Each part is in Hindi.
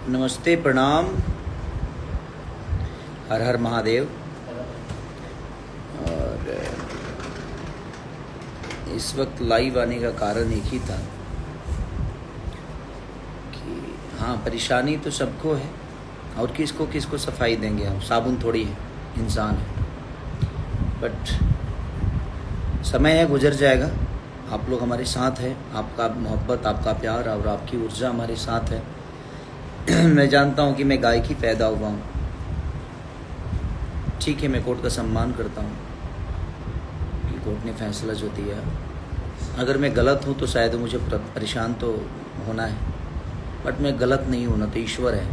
नमस्ते, प्रणाम, हर हर महादेव। और इस वक्त लाइव आने का कारण एक ही था कि हाँ, परेशानी तो सबको है और किसको किसको सफाई देंगे हम, साबुन थोड़ी है, इंसान है। बट समय है, गुजर जाएगा। आप लोग हमारे साथ हैं, आपका मोहब्बत, आपका प्यार और आपकी ऊर्जा हमारे साथ है। मैं जानता हूँ कि मैं गाय की पैदा हुआ हूँ, ठीक है, मैं कोर्ट का सम्मान करता हूँ कि कोर्ट ने फैसला जो दिया, अगर मैं गलत हूँ तो शायद मुझे परेशान तो होना है, बट मैं गलत नहीं हूँ ना, तो ईश्वर है,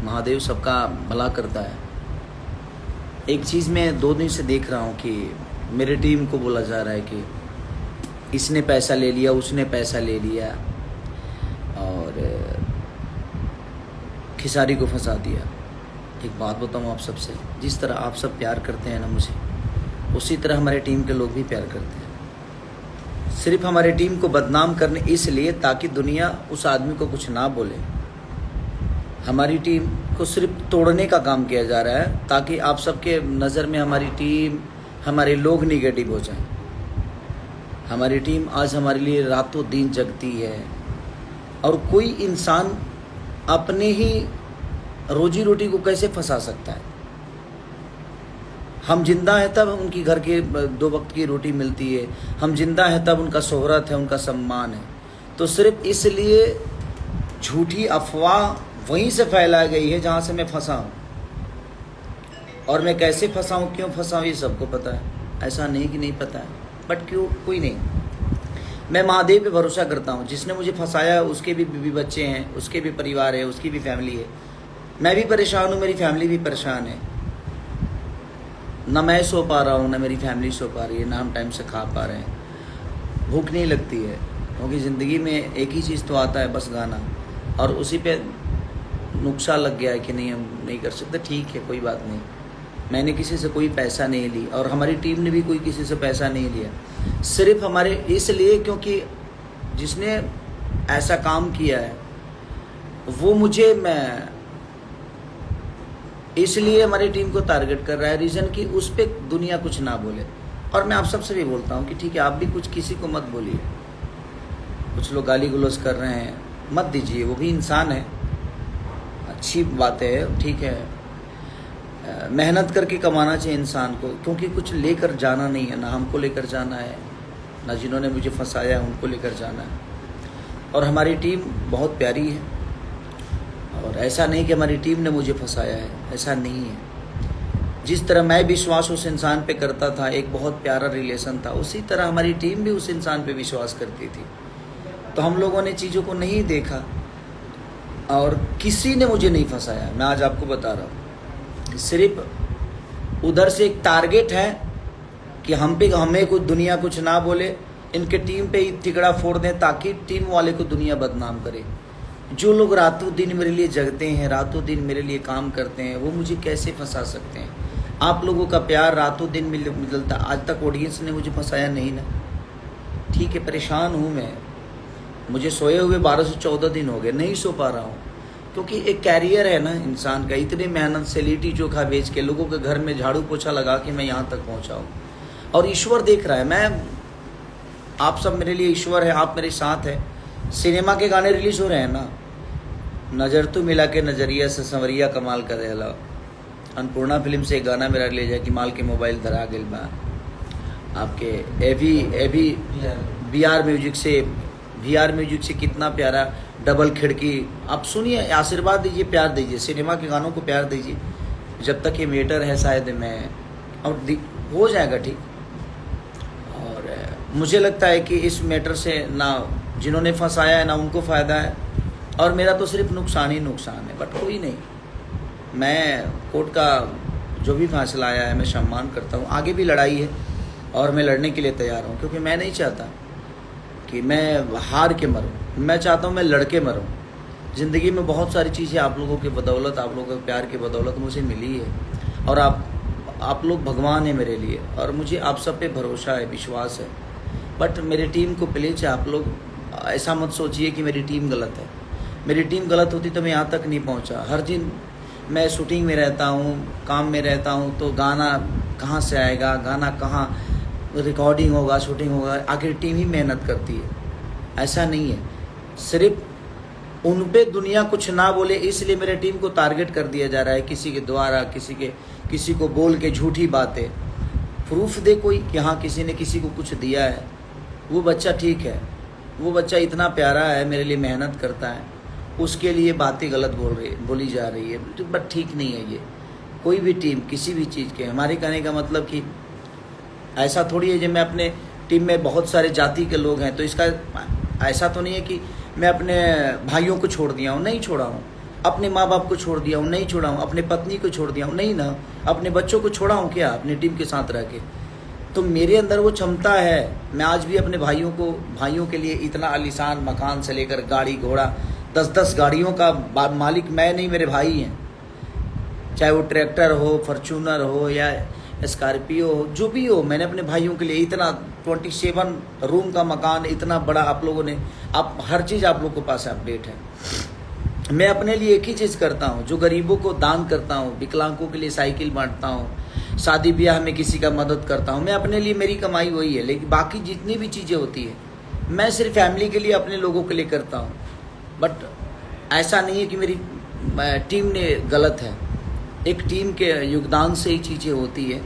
महादेव सबका भला करता है। एक चीज़ मैं 2 दिन से देख रहा हूँ कि मेरे टीम को बोला जा रहा है कि इसने पैसा ले लिया, उसने पैसा ले लिया और खिसारी को फंसा दिया। एक बात बताऊँ आप सबसे, जिस तरह आप सब प्यार करते हैं ना मुझे, उसी तरह हमारे टीम के लोग भी प्यार करते हैं। सिर्फ हमारे टीम को बदनाम करने इसलिए ताकि दुनिया उस आदमी को कुछ ना बोले। हमारी टीम को सिर्फ तोड़ने का काम किया जा रहा है ताकि आप सबके नज़र में हमारी टीम, हमारे लोग निगेटिव हो जाएं। हमारी टीम आज हमारे लिए रातों दिन जगती है और कोई इंसान अपने ही रोजी रोटी को कैसे फंसा सकता है। हम जिंदा हैं तब उनकी घर के 2 वक्त की रोटी मिलती है, हम जिंदा हैं तब उनका शोहरत है, उनका सम्मान है। तो सिर्फ इसलिए झूठी अफवाह वहीं से फैलाई गई है जहाँ से मैं फंसा हूँ, और मैं कैसे फंसा हूँ, क्यों फंसा हूँ, ये सबको पता है। ऐसा नहीं कि नहीं पता है, बट क्यों, कोई नहीं। मैं महादेव पे भरोसा करता हूँ, जिसने मुझे फंसाया उसके भी बीवी बच्चे हैं, उसके भी परिवार है, उसकी भी फैमिली है। मैं भी परेशान हूँ, मेरी फैमिली भी परेशान है। ना मैं सो पा रहा हूँ, ना मेरी फैमिली सो पा रही है, ना हम टाइम से खा पा रहे हैं। भूख नहीं लगती है, क्योंकि ज़िंदगी में एक ही चीज़ तो आता है, बस गाना, और उसी पे नुक्सान लग गया है कि नहीं, हम नहीं कर सकते। ठीक है, कोई बात नहीं। मैंने किसी से कोई पैसा नहीं ली और हमारी टीम ने भी कोई किसी से पैसा नहीं लिया, सिर्फ हमारे इसलिए क्योंकि जिसने ऐसा काम किया है वो मुझे, मैं इसलिए हमारी टीम को टारगेट कर रहा है, रीज़न कि उस पर दुनिया कुछ ना बोले। और मैं आप सबसे भी बोलता हूँ कि ठीक है, आप भी कुछ किसी को मत बोलिए। कुछ लोग गाली गलौज कर रहे हैं, मत दीजिए, वो भी इंसान है, अच्छी बात है, ठीक है। मेहनत करके कमाना चाहिए इंसान को, क्योंकि कुछ लेकर जाना नहीं है, ना हमको लेकर जाना है, ना जिन्होंने मुझे फंसाया है उनको लेकर जाना है। और हमारी टीम बहुत प्यारी है, और ऐसा नहीं कि हमारी टीम ने मुझे फंसाया है, ऐसा नहीं है। जिस तरह मैं विश्वास उस इंसान पे करता था, एक बहुत प्यारा रिलेशन था, उसी तरह हमारी टीम भी उस इंसान पे विश्वास करती थी। तो हम लोगों ने चीज़ों को नहीं देखा और किसी ने मुझे नहीं फंसाया। मैं आज आपको बता रहा हूँ, सिर्फ उधर से एक टारगेट है कि हमें कुछ दुनिया कुछ ना बोले, इनके टीम पे ही तिकड़ा फोड़ दें ताकि टीम वाले को दुनिया बदनाम करे। जो लोग रातों दिन मेरे लिए जगते हैं, रातों दिन मेरे लिए काम करते हैं, वो मुझे कैसे फंसा सकते हैं। आप लोगों का प्यार रातों दिन मिलता, आज तक ऑडियंस ने मुझे फंसाया नहीं ना। ठीक है, परेशान हूँ मैं, मुझे सोए हुए 12 से 14 दिन हो गए, नहीं सो पा रहा हूँ, क्योंकि एक कैरियर है ना इंसान का। इतनी मेहनत से लिट्टी चोखा बेच के, लोगों के घर में झाड़ू पोछा लगा के मैं यहाँ तक पहुँचा हूँ, और ईश्वर देख रहा है। मैं, आप सब मेरे लिए ईश्वर है, आप मेरे साथ है। सिनेमा के गाने रिलीज हो रहे हैं ना, नज़र तो मिला के नज़रिया से संवरिया कमाल कर रहा। अन्नपूर्णा फिल्म से एक गाना मेरा ले जाए कि माल के मोबाइल धरा गेल बा, आपके एवी VR म्यूजिक से कितना प्यारा डबल खिड़की। आप सुनिए, आशीर्वाद दीजिए, प्यार दीजिए, सिनेमा के गानों को प्यार दीजिए। जब तक ये मेटर है शायद मैं, और हो जाएगा ठीक। और मुझे लगता है कि इस मैटर से ना जिन्होंने फंसाया है ना उनको फ़ायदा है, और मेरा तो सिर्फ नुकसान ही नुकसान है। बट कोई नहीं, मैं कोर्ट का जो भी फैसला आया है मैं सम्मान करता हूँ। आगे भी लड़ाई है और मैं लड़ने के लिए तैयार हूँ, क्योंकि मैं नहीं चाहता कि मैं हार के मरूं, मैं चाहता हूं मैं लड़के मरूं। ज़िंदगी में बहुत सारी चीज़ें आप लोगों के बदौलत, आप लोगों के प्यार के बदौलत मुझे मिली है, और आप लोग भगवान हैं मेरे लिए, और मुझे आप सब पे भरोसा है, विश्वास है। बट मेरी टीम को प्लीज़ आप लोग ऐसा मत सोचिए कि मेरी टीम गलत है। मेरी टीम गलत होती तो मैं यहाँ तक नहीं पहुँचा। हर दिन मैं शूटिंग में रहता हूँ, काम में रहता हूँ, तो गाना कहाँ से आएगा, गाना कहाँ रिकॉर्डिंग होगा, शूटिंग होगा, आखिर टीम ही मेहनत करती है। ऐसा नहीं है, सिर्फ उन पे दुनिया कुछ ना बोले इसलिए मेरे टीम को टारगेट कर दिया जा रहा है, किसी के द्वारा, किसी को बोल के झूठी बातें। प्रूफ दे कोई कि हाँ किसी ने किसी को कुछ दिया है। वो बच्चा ठीक है, वो बच्चा इतना प्यारा है, मेरे लिए मेहनत करता है, उसके लिए बातें गलत बोली जा रही है, बट ठीक नहीं है ये। कोई भी टीम किसी भी चीज़ के, हमारे कहने का मतलब कि ऐसा थोड़ी है जब मैं अपने टीम में बहुत सारे जाति के लोग हैं तो इसका ऐसा तो नहीं है कि मैं अपने भाइयों को छोड़ दिया हूँ, नहीं छोड़ा हूँ। अपने माँ बाप को छोड़ दिया हूँ, नहीं छोड़ा हूँ। अपने पत्नी को छोड़ दिया हूँ, नहीं ना। अपने बच्चों को छोड़ा हूँ क्या अपनी टीम के साथ रह के? तो मेरे अंदर वो क्षमता है। मैं आज भी अपने भाइयों के लिए इतना आलीशान मकान से लेकर गाड़ी घोड़ा 10-10 गाड़ियों का मालिक मैं नहीं, मेरे भाई हैं। चाहे वो ट्रैक्टर हो, फॉर्च्यूनर हो या स्कॉर्पियो हो, जो भी हो, मैंने अपने भाइयों के लिए इतना 27 रूम का मकान, इतना बड़ा। आप लोगों ने हर चीज़ आप लोग के पास अपडेट है। मैं अपने लिए एक ही चीज़ करता हूँ, जो गरीबों को दान करता हूँ, विकलांगों के लिए साइकिल बांटता हूँ, शादी ब्याह में किसी का मदद करता हूँ। मैं अपने लिए, मेरी कमाई वही है। लेकिन बाकी जितनी भी चीज़ें होती है मैं सिर्फ फैमिली के लिए, अपने लोगों के लिए करता हूँ। बट ऐसा नहीं है कि मेरी टीम ने गलत है। एक टीम के योगदान से ही चीज़ें होती है।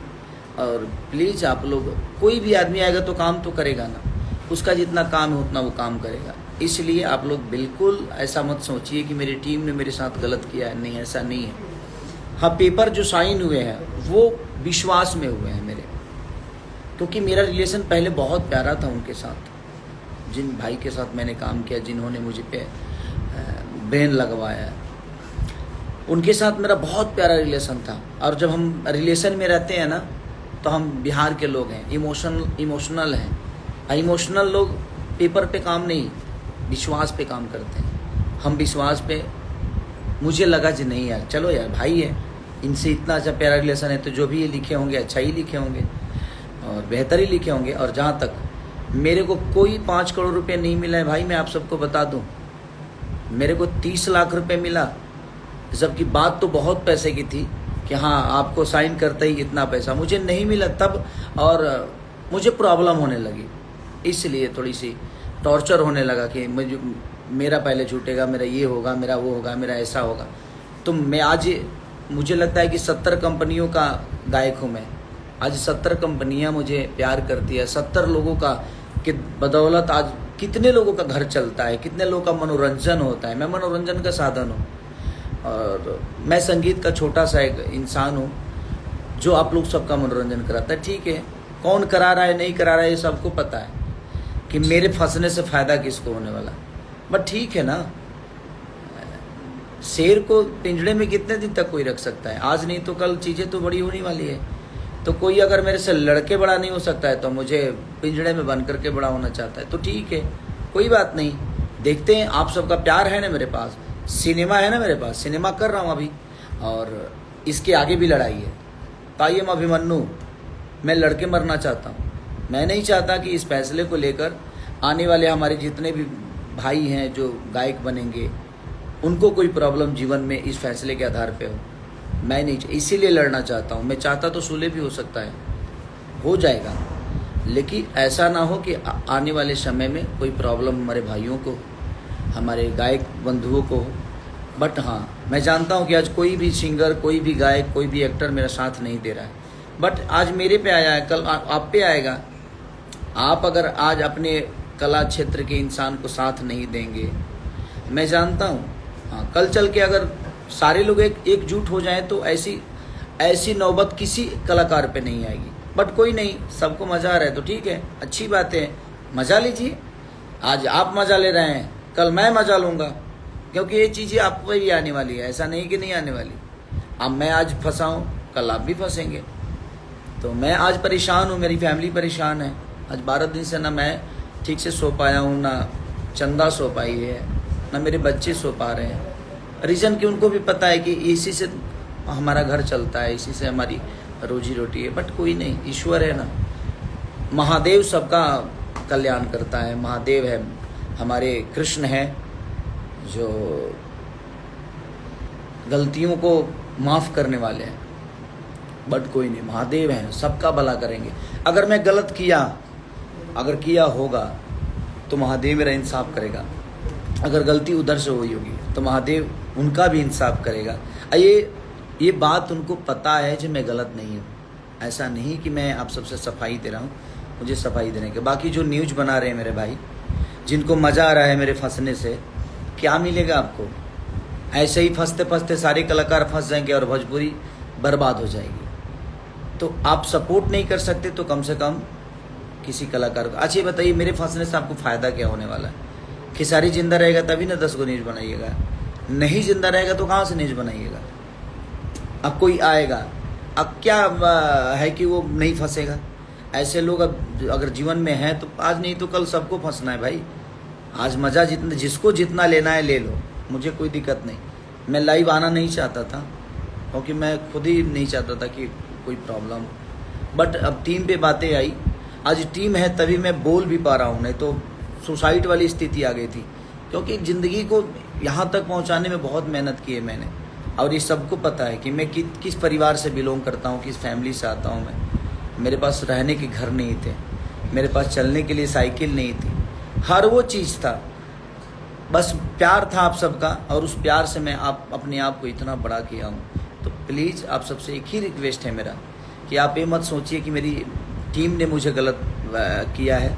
और प्लीज़ आप लोग, कोई भी आदमी आएगा तो काम तो करेगा ना, उसका जितना काम है उतना वो काम करेगा। इसलिए आप लोग बिल्कुल ऐसा मत सोचिए कि मेरी टीम ने मेरे साथ गलत किया है। नहीं, ऐसा नहीं है। हाँ, पेपर जो साइन हुए हैं वो विश्वास में हुए हैं मेरे, क्योंकि मेरा रिलेशन पहले बहुत प्यारा था उनके साथ। जिन भाई के साथ मैंने काम किया, जिन्होंने मुझे पे ब्रेन लगवाया, उनके साथ मेरा बहुत प्यारा रिलेशन था। और जब हम रिलेशन में रहते हैं ना, तो हम बिहार के लोग हैं, इमोशनल हैं। इमोशनल लोग पेपर पे काम नहीं, विश्वास पे काम करते हैं। हम विश्वास पे, मुझे लगा जी नहीं यार, चलो यार भाई है, इनसे इतना अच्छा प्यारा रिलेशन है, तो जो भी ये लिखे होंगे अच्छा ही लिखे होंगे और बेहतर ही लिखे होंगे। और जहाँ तक मेरे को कोई 5 करोड़ रुपए नहीं मिला है भाई, मैं आप सबको बता दूं, मेरे को 30 लाख रुपए मिला। जबकि बात तो बहुत पैसे की थी कि हाँ आपको साइन करते ही इतना पैसा, मुझे नहीं मिला तब। और मुझे प्रॉब्लम होने लगी, इसलिए थोड़ी सी टॉर्चर होने लगा कि मेरा पहले छूटेगा, मेरा ये होगा, मेरा वो होगा, मेरा ऐसा होगा। तो मैं आज, मुझे लगता है कि 70 कंपनियों का गायक हूँ मैं। आज 70 कंपनियाँ मुझे प्यार करती है, 70 लोगों का कि बदौलत आज कितने लोगों का घर चलता है, कितने लोगों का मनोरंजन होता है। मैं मनोरंजन का साधन हूँ और मैं संगीत का छोटा सा एक इंसान हूँ जो आप लोग सबका मनोरंजन कराता है। ठीक है, कौन करा रहा है नहीं करा रहा है ये सबको पता है कि मेरे फंसने से फ़ायदा किसको होने वाला। बट ठीक है ना, शेर को पिंजड़े में कितने दिन तक कोई रख सकता है? आज नहीं तो कल चीज़ें तो बड़ी होने वाली है। तो कोई अगर मेरे से लड़के बड़ा नहीं हो सकता है तो मुझे पिंजड़े में बंद करके बड़ा होना चाहता है, तो ठीक है, कोई बात नहीं। देखते हैं, आप सबका प्यार है ना मेरे पास, सिनेमा है ना मेरे पास, सिनेमा कर रहा हूँ अभी, और इसके आगे भी लड़ाई है। तायम अभिमन्यु, मैं लड़के मरना चाहता हूँ। मैं नहीं चाहता कि इस फैसले को लेकर आने वाले हमारे जितने भी भाई हैं जो गायक बनेंगे उनको कोई प्रॉब्लम जीवन में इस फैसले के आधार पे हो। मैं नहीं, इसीलिए लड़ना चाहता हूँ। मैं चाहता तो सुलह भी हो सकता है, हो जाएगा, लेकिन ऐसा ना हो कि आने वाले समय में कोई प्रॉब्लम हमारे भाइयों को, हमारे गायक बंधुओं को। बट हाँ, मैं जानता हूँ कि आज कोई भी सिंगर, कोई भी गायक, कोई भी एक्टर मेरा साथ नहीं दे रहा है। बट आज मेरे पे आया है, कल आप पे आएगा। आप अगर आज अपने कला क्षेत्र के इंसान को साथ नहीं देंगे, मैं जानता हूँ हाँ, कल चल के अगर सारे लोग एकजुट हो जाएं तो ऐसी नौबत किसी कलाकार पे नहीं आएगी। बट कोई नहीं, सबको मज़ा आ रहा है तो ठीक है, अच्छी बात है, मज़ा लीजिए। आज आप मज़ा ले रहे हैं, कल मैं मज़ा लूँगा, क्योंकि ये चीज़ें आप पे भी आने वाली है, ऐसा नहीं कि नहीं आने वाली। अब मैं आज फंसा हूँ, कल आप भी फंसेंगे। तो मैं आज परेशान हूँ, मेरी फैमिली परेशान है। आज 12 दिन से ना मैं ठीक से सो पाया हूँ, ना चंदा सो पाई है, ना मेरे बच्चे सो पा रहे हैं। रीज़न कि उनको भी पता है कि इसी से हमारा घर चलता है, इसी से हमारी रोजी रोटी है। बट कोई नहीं, ईश्वर है ना, महादेव सबका कल्याण करता है। महादेव है, हमारे कृष्ण है, जो गलतियों को माफ़ करने वाले हैं। बट कोई नहीं, महादेव हैं, सबका भला करेंगे। अगर मैं गलत किया, अगर किया होगा तो महादेव मेरा इंसाफ करेगा। अगर गलती उधर से हुई होगी तो महादेव उनका भी इंसाफ करेगा। ये बात उनको पता है कि मैं गलत नहीं हूँ। ऐसा नहीं कि मैं आप सबसे सफाई दे रहा हूँ, मुझे सफाई देने के। बाकी जो न्यूज़ बना रहे हैं मेरे भाई, जिनको मज़ा आ रहा है मेरे फंसने से, क्या मिलेगा आपको? ऐसे ही फंसते फंसते सारे कलाकार फंस जाएंगे और भोजपुरी बर्बाद हो जाएगी। तो आप सपोर्ट नहीं कर सकते तो कम से कम किसी कलाकार को। अच्छा ये बताइए, मेरे फंसने से आपको फ़ायदा क्या होने वाला है? खेसारी जिंदा रहेगा तभी ना 10 को न्यूज़ बनाइएगा, नहीं जिंदा रहेगा तो कहाँ से न्यूज़ बनाइएगा? अब कोई आएगा, अब क्या है कि वो नहीं फंसेगा? ऐसे लोग अब अगर जीवन में हैं तो आज नहीं तो कल सबको फंसना है भाई। आज मज़ा जितना, जिसको जितना लेना है ले लो, मुझे कोई दिक्कत नहीं। मैं लाइव आना नहीं चाहता था क्योंकि मैं खुद ही नहीं चाहता था कि कोई प्रॉब्लम हो। बट अब टीम पे बातें आई, आज टीम है तभी मैं बोल भी पा रहा हूँ, नहीं तो सुसाइड वाली स्थिति आ गई थी। क्योंकि ज़िंदगी को यहाँ तक पहुँचाने में बहुत मेहनत की है मैंने, और ये सबको पता है कि मैं किस परिवार से बिलोंग करता हूँ, किस फैमिली से आता हूँ मैं। मेरे पास रहने के घर नहीं थे, मेरे पास चलने के लिए साइकिल नहीं थी, हर वो चीज़ था, बस प्यार था आप सबका, और उस प्यार से मैं अपने आप को इतना बड़ा किया हूँ। तो प्लीज़ आप सबसे एक ही रिक्वेस्ट है मेरा कि आप ये मत सोचिए कि मेरी टीम ने मुझे गलत किया है।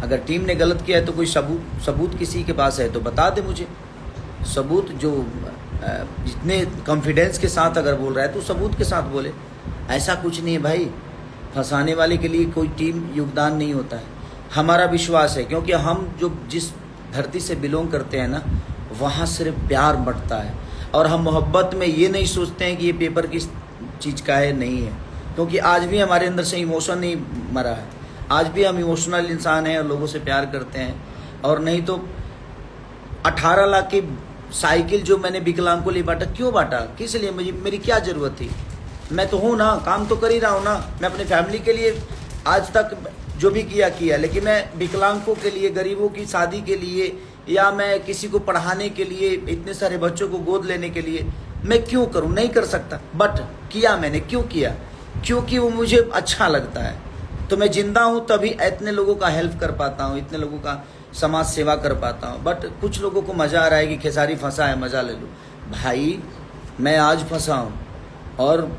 अगर टीम ने गलत किया है तो कोई सबूत किसी के पास है तो बता दे मुझे। सबूत जो जितने कॉन्फिडेंस के साथ अगर बोल रहा है तो सबूत के साथ बोले। ऐसा कुछ नहीं है भाई, फंसाने वाले के लिए कोई टीम योगदान नहीं होता है। हमारा विश्वास है, क्योंकि हम जो जिस धरती से बिलोंग करते हैं ना, वहाँ सिर्फ प्यार बंटता है, और हम मोहब्बत में ये नहीं सोचते हैं कि ये पेपर किस चीज़ का है, नहीं है। क्योंकि आज भी हमारे अंदर से इमोशन नहीं मरा है, आज भी हम इमोशनल इंसान हैं और लोगों से प्यार करते हैं। और नहीं तो 18 लाख की साइकिल जो मैंने विकलांग को लिए बांटा, क्यों बांटा, किस लिए, मेरी क्या ज़रूरत थी? मैं तो हूँ ना, काम तो कर ही रहा हूँ ना। मैं अपने फैमिली के लिए आज तक जो भी किया, लेकिन मैं विकलांगों के लिए, गरीबों की शादी के लिए, या मैं किसी को पढ़ाने के लिए, इतने सारे बच्चों को गोद लेने के लिए मैं क्यों करूँ? नहीं कर सकता, बट किया मैंने। क्यों किया? क्योंकि वो मुझे अच्छा लगता है। तो मैं जिंदा हूँ तभी इतने लोगों का हेल्प कर पाता हूँ, इतने लोगों का समाज सेवा कर पाता हूँ। बट कुछ लोगों को मज़ा आ रहा है कि खेसारी फंसा है, मज़ा ले लो। भाई मैं आज फंसा हूँ और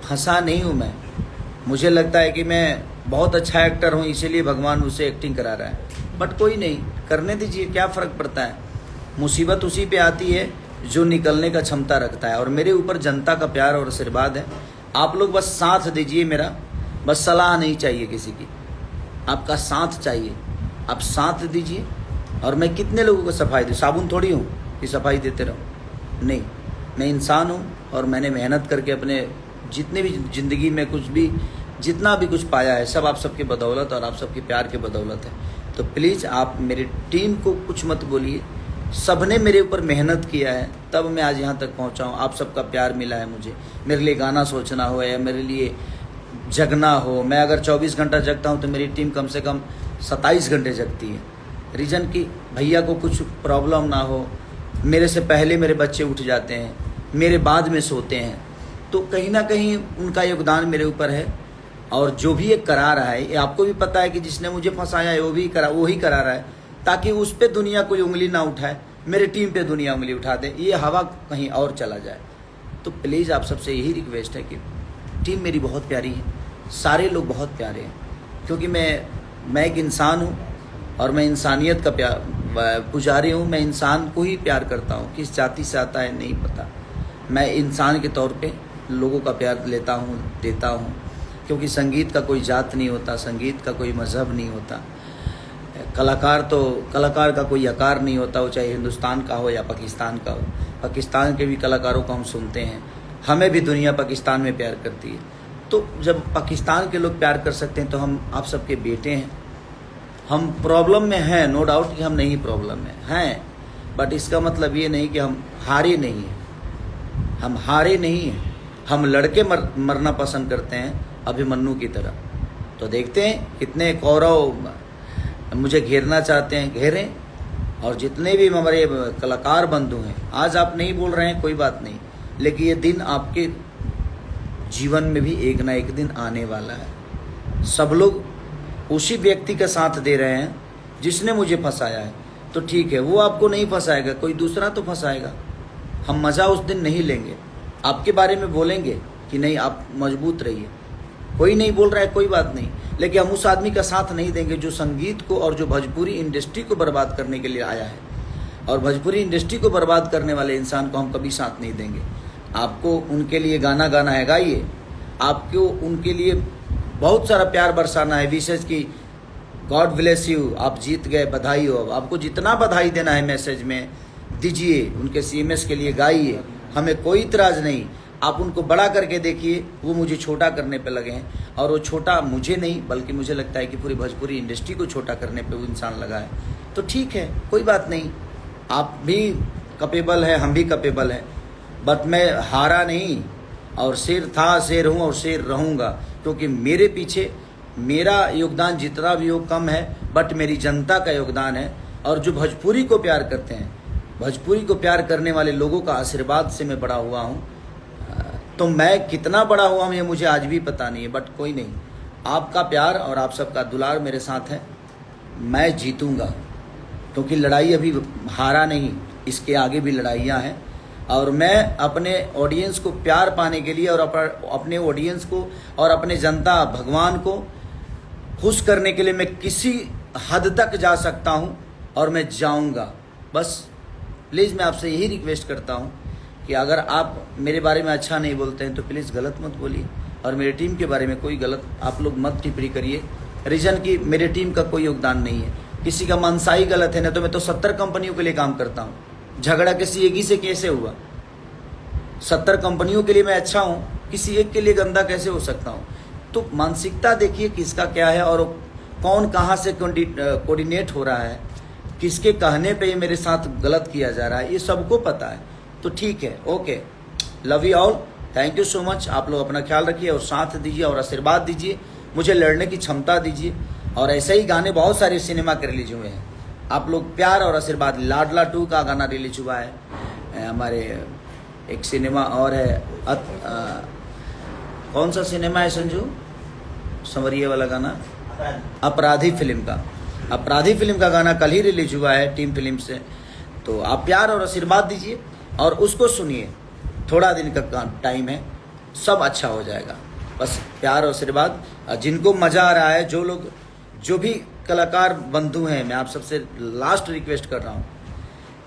फंसा नहीं हूँ मैं। मुझे लगता है कि मैं बहुत अच्छा एक्टर हूँ, इसीलिए भगवान मुझसे एक्टिंग करा रहा है। बट कोई नहीं, करने दीजिए, क्या फ़र्क पड़ता है। मुसीबत उसी पे आती है जो निकलने का क्षमता रखता है, और मेरे ऊपर जनता का प्यार और आशीर्वाद है। आप लोग बस साथ दीजिए मेरा, बस सलाह नहीं चाहिए किसी की, आपका साथ चाहिए। आप साथ दीजिए, और मैं कितने लोगों को सफाई दूँ? साबुन थोड़ी हूँ कि सफाई देते रहूँ, नहीं। मैं इंसान हूँ और मैंने मेहनत करके अपने जितने भी ज़िंदगी में कुछ भी जितना भी कुछ पाया है, सब आप सबके बदौलत और आप सबके प्यार के बदौलत है। तो प्लीज़ आप मेरी टीम को कुछ मत बोलिए, सबने मेरे ऊपर मेहनत किया है तब मैं आज यहाँ तक पहुँचा हूँ। आप सबका प्यार मिला है मुझे। मेरे लिए गाना सोचना हो या मेरे लिए जगना हो, मैं अगर 24 घंटा जगता हूँ तो मेरी टीम कम से कम 27 घंटे जगती है। रीज़न कि भैया को कुछ प्रॉब्लम ना हो, मेरे से पहले मेरे बच्चे उठ जाते हैं, मेरे बाद में सोते हैं। तो कहीं ना कहीं उनका योगदान मेरे ऊपर है। और जो भी ये करा रहा है, ये आपको भी पता है कि जिसने मुझे फंसाया है वो ही करा रहा है, ताकि उस पर दुनिया कोई उंगली ना उठाए, मेरे टीम पे दुनिया उंगली उठा दे, ये हवा कहीं और चला जाए। तो प्लीज़ आप सबसे यही रिक्वेस्ट है कि टीम मेरी बहुत प्यारी है, सारे लोग बहुत प्यारे हैं, क्योंकि मैं एक इंसान हूँ और मैं इंसानियत का पुजारी हूँ। मैं इंसान को ही प्यार करता हूँ, किस जाति से आता है नहीं पता। मैं इंसान के तौर पे लोगों का प्यार लेता हूँ, देता हूँ, क्योंकि संगीत का कोई जात नहीं होता, संगीत का कोई मज़हब नहीं होता, कलाकार का कोई आकार नहीं होता, वो चाहे हिंदुस्तान का हो या पाकिस्तान का हो। पाकिस्तान के भी कलाकारों को हम सुनते हैं, हमें भी दुनिया पाकिस्तान में प्यार करती है। तो जब पाकिस्तान के लोग प्यार कर सकते हैं तो हम आप सबके बेटे हैं। हम प्रॉब्लम में हैं, नो डाउट कि हम नहीं प्रॉब्लम में हैं, बट इसका मतलब ये नहीं कि हम हारे नहीं हैं। हम हारे नहीं हैं, हम लड़के मरना पसंद करते हैं अभिमन्यु की तरह। तो देखते हैं कितने कौरव मुझे घेरना चाहते हैं, घेरें, और जितने भी हमारे कलाकार बंधु हैं, आज आप नहीं बोल रहे हैं कोई बात नहीं, लेकिन ये दिन आपके जीवन में भी एक ना एक दिन आने वाला है। सब लोग उसी व्यक्ति का साथ दे रहे हैं जिसने मुझे फंसाया है, तो ठीक है, वो आपको नहीं फंसाएगा, कोई दूसरा तो फंसाएगा। हम मज़ा उस दिन नहीं लेंगे, आपके बारे में बोलेंगे कि नहीं आप मजबूत रहिए, कोई नहीं बोल रहा है कोई बात नहीं, लेकिन हम उस आदमी का साथ नहीं देंगे जो संगीत को और जो भोजपुरी इंडस्ट्री को बर्बाद करने के लिए आया है। और भोजपुरी इंडस्ट्री को बर्बाद करने वाले इंसान को हम कभी साथ नहीं देंगे। आपको उनके लिए गाना गाना है, गाइए। आपको उनके लिए बहुत सारा प्यार बरसाना है, विशेष की गॉड ब्लेस यू, आप जीत गए, बधाई हो। आपको जितना बधाई देना है मैसेज में दीजिए, उनके CMS के लिए गाइए, हमें कोई इतराज़ नहीं। आप उनको बड़ा करके देखिए, वो मुझे छोटा करने पे लगे हैं, और वो छोटा मुझे नहीं बल्कि मुझे लगता है कि पूरी भोजपुरी इंडस्ट्री को छोटा करने पे वो इंसान लगा है। तो ठीक है, कोई बात नहीं, आप भी कैपेबल है, हम भी कैपेबल है, बट मैं हारा नहीं, और शेर था, शेर हूँ और शेर रहूँगा, क्योंकि मेरे पीछे मेरा योगदान जितना भी हो कम है, बट मेरी जनता का योगदान है। और जो भोजपुरी को प्यार करते हैं, भोजपुरी को प्यार करने वाले लोगों का आशीर्वाद से मैं बड़ा हुआ हूँ। तो मैं कितना बड़ा हुआ हूँ ये मुझे आज भी पता नहीं है, बट कोई नहीं, आपका प्यार और आप सबका दुलार मेरे साथ है। मैं जीतूँगा, क्योंकि लड़ाई अभी हारा नहीं, इसके आगे भी लड़ाइयाँ हैं। और मैं अपने ऑडियंस को प्यार पाने के लिए और अपने ऑडियंस को और अपने जनता भगवान को खुश करने के लिए मैं किसी हद तक जा सकता हूँ, और मैं जाऊँगा। बस प्लीज़ मैं आपसे यही रिक्वेस्ट करता हूँ कि अगर आप मेरे बारे में अच्छा नहीं बोलते हैं तो प्लीज़ गलत मत बोलिए, और मेरे टीम के बारे में कोई गलत आप लोग मत टिप्पणी करिए। रीज़न कि मेरे टीम का कोई योगदान नहीं है, किसी का मनसाई गलत है ना, तो मैं तो 70 कंपनियों के लिए काम करता हूँ। झगड़ा किसी एक ही से कैसे हुआ? 70 कंपनियों के लिए मैं अच्छा हूँ, किसी एक के लिए गंदा कैसे हो सकता हूँ? तो मानसिकता देखिए किसका क्या है, और कौन कहाँ से कोऑर्डिनेट हो रहा है, किसके कहने पे ये मेरे साथ गलत किया जा रहा है, ये सबको पता है। तो ठीक है, okay, love you all, thank you so much. आप लोग अपना ख्याल रखिए और साथ दीजिए और आशीर्वाद दीजिए, मुझे लड़ने की क्षमता दीजिए। और ऐसे ही गाने बहुत सारे सिनेमा के रिलीज हुए हैं, आप लोग प्यार और आशीर्वाद। लाडला 2 का गाना रिलीज हुआ है, हमारे एक सिनेमा और है, कौन सा सिनेमा है संजू, संवरिया वाला गाना, अपराधी फिल्म का, अपराधी फिल्म का गाना कल ही रिलीज हुआ है टीम फिल्म से। तो आप प्यार और आशीर्वाद दीजिए और उसको सुनिए, थोड़ा दिन का टाइम है, सब अच्छा हो जाएगा। बस प्यार और आशीर्वाद। जिनको मज़ा आ रहा है, जो लोग जो भी कलाकार बंधु हैं, मैं आप सबसे लास्ट रिक्वेस्ट कर रहा हूँ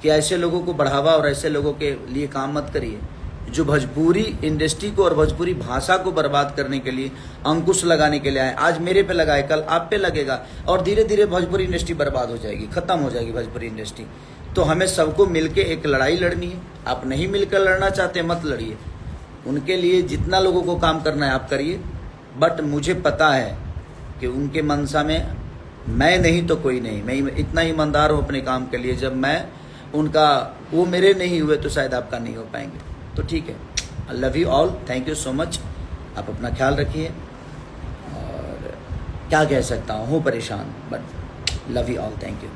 कि ऐसे लोगों को बढ़ावा और ऐसे लोगों के लिए काम मत करिए जो भोजपुरी इंडस्ट्री को और भोजपुरी भाषा को बर्बाद करने के लिए अंकुश लगाने के लिए आए। आज मेरे पे लगाए, कल आप पे लगेगा, और धीरे धीरे भोजपुरी इंडस्ट्री बर्बाद हो जाएगी, ख़त्म हो जाएगी भोजपुरी इंडस्ट्री। तो हमें सबको मिलके एक लड़ाई लड़नी है। आप नहीं मिलकर लड़ना चाहते मत लड़िए, उनके लिए जितना लोगों को काम करना है आप करिए, बट मुझे पता है कि उनके मनसा में मैं नहीं तो कोई नहीं। मैं इतना ईमानदार हूँ अपने काम के लिए, जब मैं उनका वो मेरे नहीं हुए तो शायद आपका नहीं हो पाएंगे। तो ठीक है, I love you all, thank you so much. आप अपना ख्याल रखिए, और क्या कह सकता हूँ परेशान, but love you all, thank you.